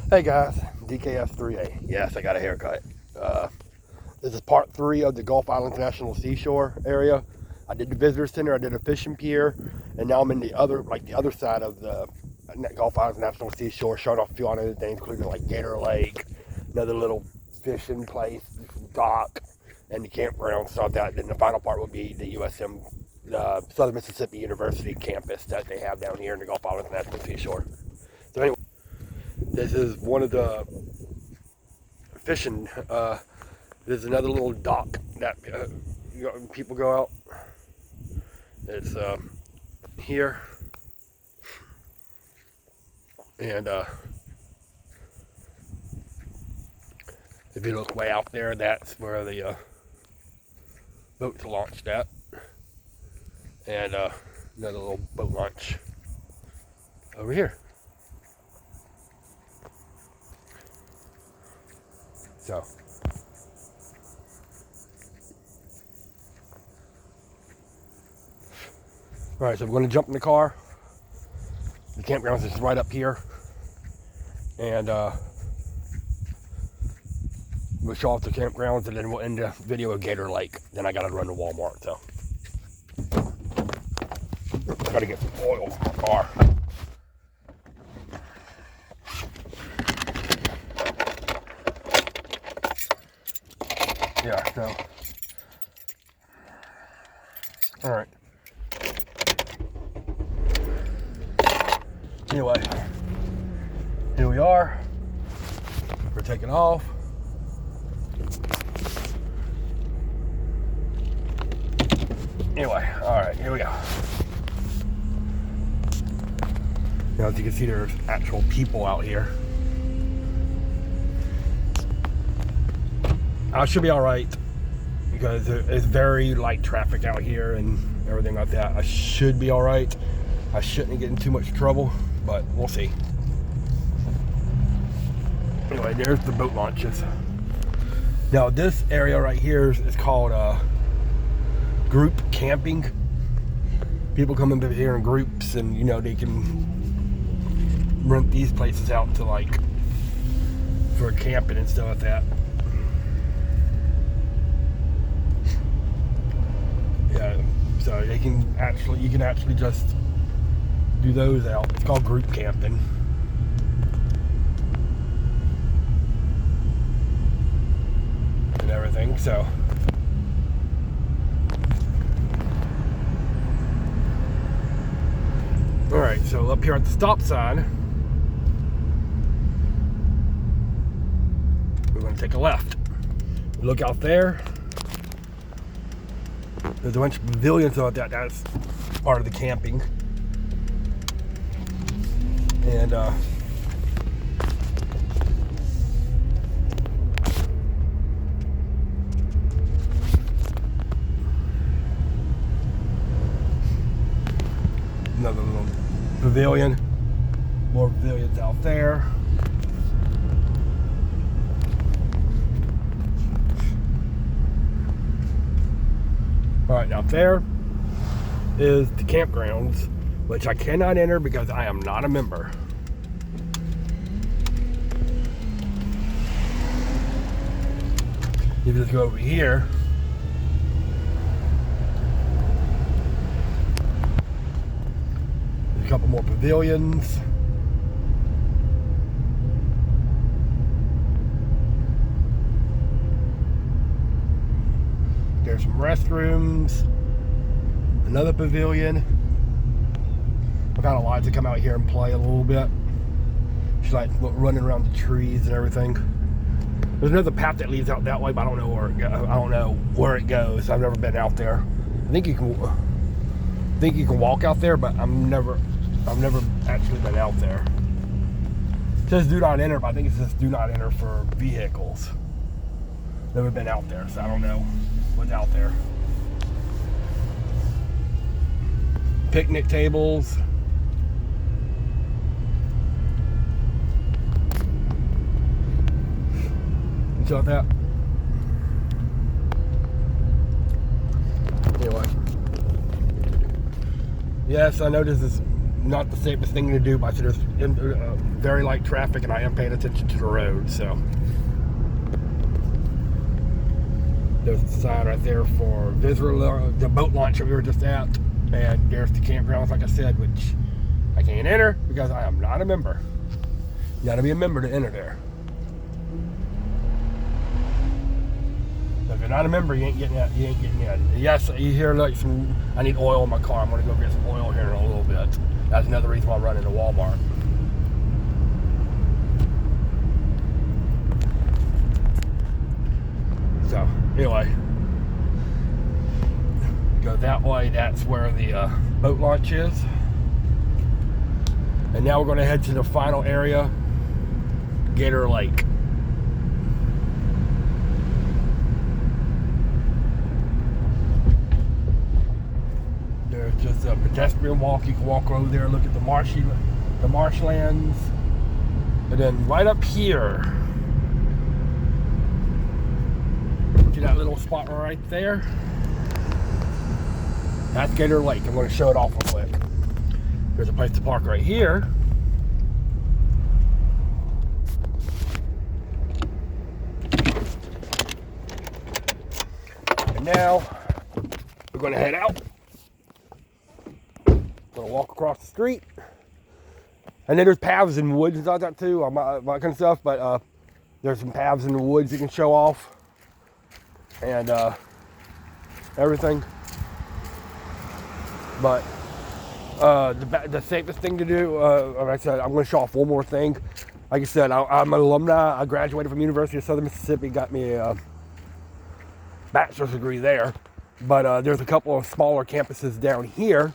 Hey guys, DKS3A. Yes, I got a haircut. This is part 3 of the Gulf Islands National Seashore area. I did the visitor center, I did a fishing pier, and now I'm in the other side of the Gulf Islands National Seashore, showing off a few other things, including like Gator Lake, another little fishing place, dock, and the campground. So that then the final part will be the USM, the Southern Mississippi University campus that they have down here in the Gulf Islands National Seashore. So anyway. This is one of the fishing. There's another little dock that people go out. It's here, and if you look way out there, that's where the boats launched at, and another little boat launch over here. So, all right, so we're going to jump in the car. The campground is right up here, and we'll show off the campgrounds, and then we'll end the video with Gator Lake. Then I got to run to Walmart, so I got to get some oil for the car. Yeah, so, all right. Anyway, here we are. We're taking off. Anyway, all right, here we go. Now, as you can see, there's actual people out here. I should be all right because it's very light traffic out here and everything like that. I should be all right. I shouldn't get in too much trouble, but we'll see. Anyway, there's the boat launches. Now, this area right here is called group camping. People come into here in groups, and you know, they can rent these places out to like for camping and stuff like that. Yeah, so you can actually just do those out. It's called group camping. And everything, so. Alright, so up here at the stop sign, we're going to take a left. Look out there. There's a bunch of pavilions out there. That's part of the camping. And another little pavilion. More pavilions out there. Alright, now there is the campgrounds, which I cannot enter because I am not a member. You just go over here. There's a couple more pavilions. There's some restrooms, another pavilion. I kind of like to come out here and play a little bit. Just like running around the trees and everything. There's another path that leads out that way, but I don't know where it goes. I don't know where it goes. I've never been out there. I think you can walk out there, but I've never actually been out there. It says do not enter, but I think it says do not enter for vehicles. Never been out there, so I don't know what's out there. Picnic tables. You saw that? Anyway. Yes, I know this is not the safest thing to do, but I said there's very light traffic and I am paying attention to the road. So there's a sign right there for visitor, the boat launch that we were just at, and there's the campgrounds, like I said, which I can't enter because I am not a member. You gotta be a member to enter there. If you're not a member, you ain't getting in. You ain't getting in. Yes, you hear like some. I need oil in my car. I'm gonna go get some oil here in a little bit. That's another reason why I'm running to Walmart. So anyway, go that way. That's where the boat launch is. And now we're going to head to the final area, Gator Lake. There's just a pedestrian walk. You can walk over there, look at the marshlands. And then right up here, see that little spot right there? That's Gator Lake. I'm going to show it off real quick. There's a place to park right here. And now we're going to head out. Going to walk across the street. And then there's paths and woods and stuff like that too, all that kind of stuff. But there's some paths in the woods you can show off. And everything. But the safest thing to do, like I said, I'm going to show off one more thing. Like I said, I'm an alumni. I graduated from University of Southern Mississippi, got me a bachelor's degree there. But there's a couple of smaller campuses down here.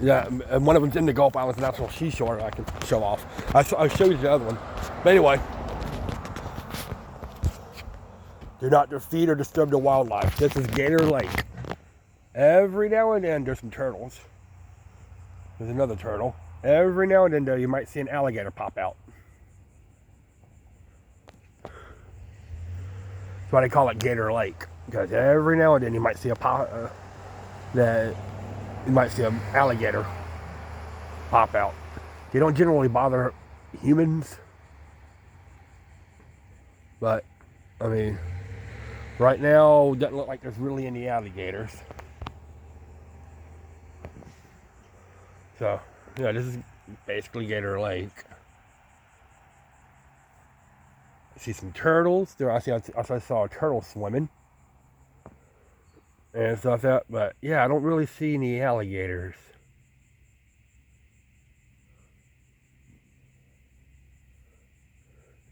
Yeah, and one of them's in the Gulf Islands National Seashore I can show off. I'll show you the other one. But anyway, do not defeat or disturb the wildlife. This is Gator Lake. Every now and then there's some turtles. There's another turtle. Every now and then though you might see an alligator pop out. That's why they call it Gator Lake. Because every now and then you might see you might see an alligator pop out. They don't generally bother humans. But, I mean, right now, it doesn't look like there's really any alligators. So, yeah, this is basically Gator Lake. I see some turtles. I saw a turtle swimming. And stuff like that. But, yeah, I don't really see any alligators.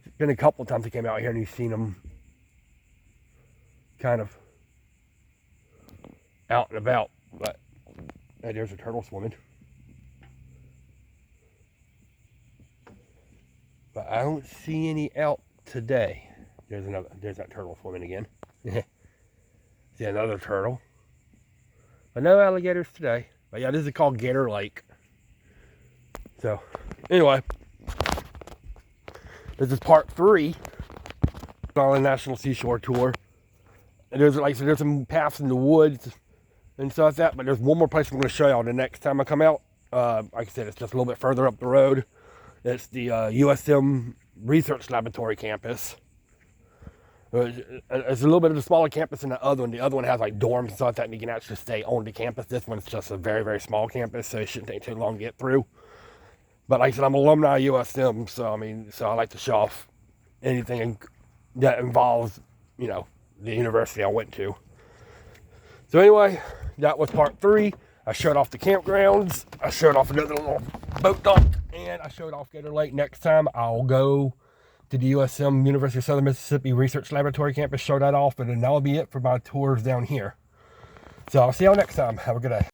It's been a couple times I came out here and you've seen them kind of out and about, but hey, there's a turtle swimming. But I don't see any out today. There's that turtle swimming again. See another turtle. But no alligators today. But yeah, this is called Gator Lake. So anyway, this is part 3 on the National Seashore Tour. And there's like there's some paths in the woods and stuff like that, but there's one more place I'm going to show y'all the next time I come out. Like I said, it's just a little bit further up the road. It's the USM Research Laboratory campus. It's a little bit of a smaller campus than the other one. The other one has like dorms and stuff like that, and you can actually stay on the campus. This one's just a very, very small campus, so it shouldn't take too long to get through. But like I said, I'm an alumni of USM, so I like to show off anything that involves, you know, the university I went to. So anyway, that was part 3. I showed off the campgrounds. I showed off another little boat dock, and I showed off Gator Lake. Next time, I'll go to the USM University of Southern Mississippi Research Laboratory campus, show that off, and then that'll be it for my tours down here. So I'll see y'all next time. Have a good day.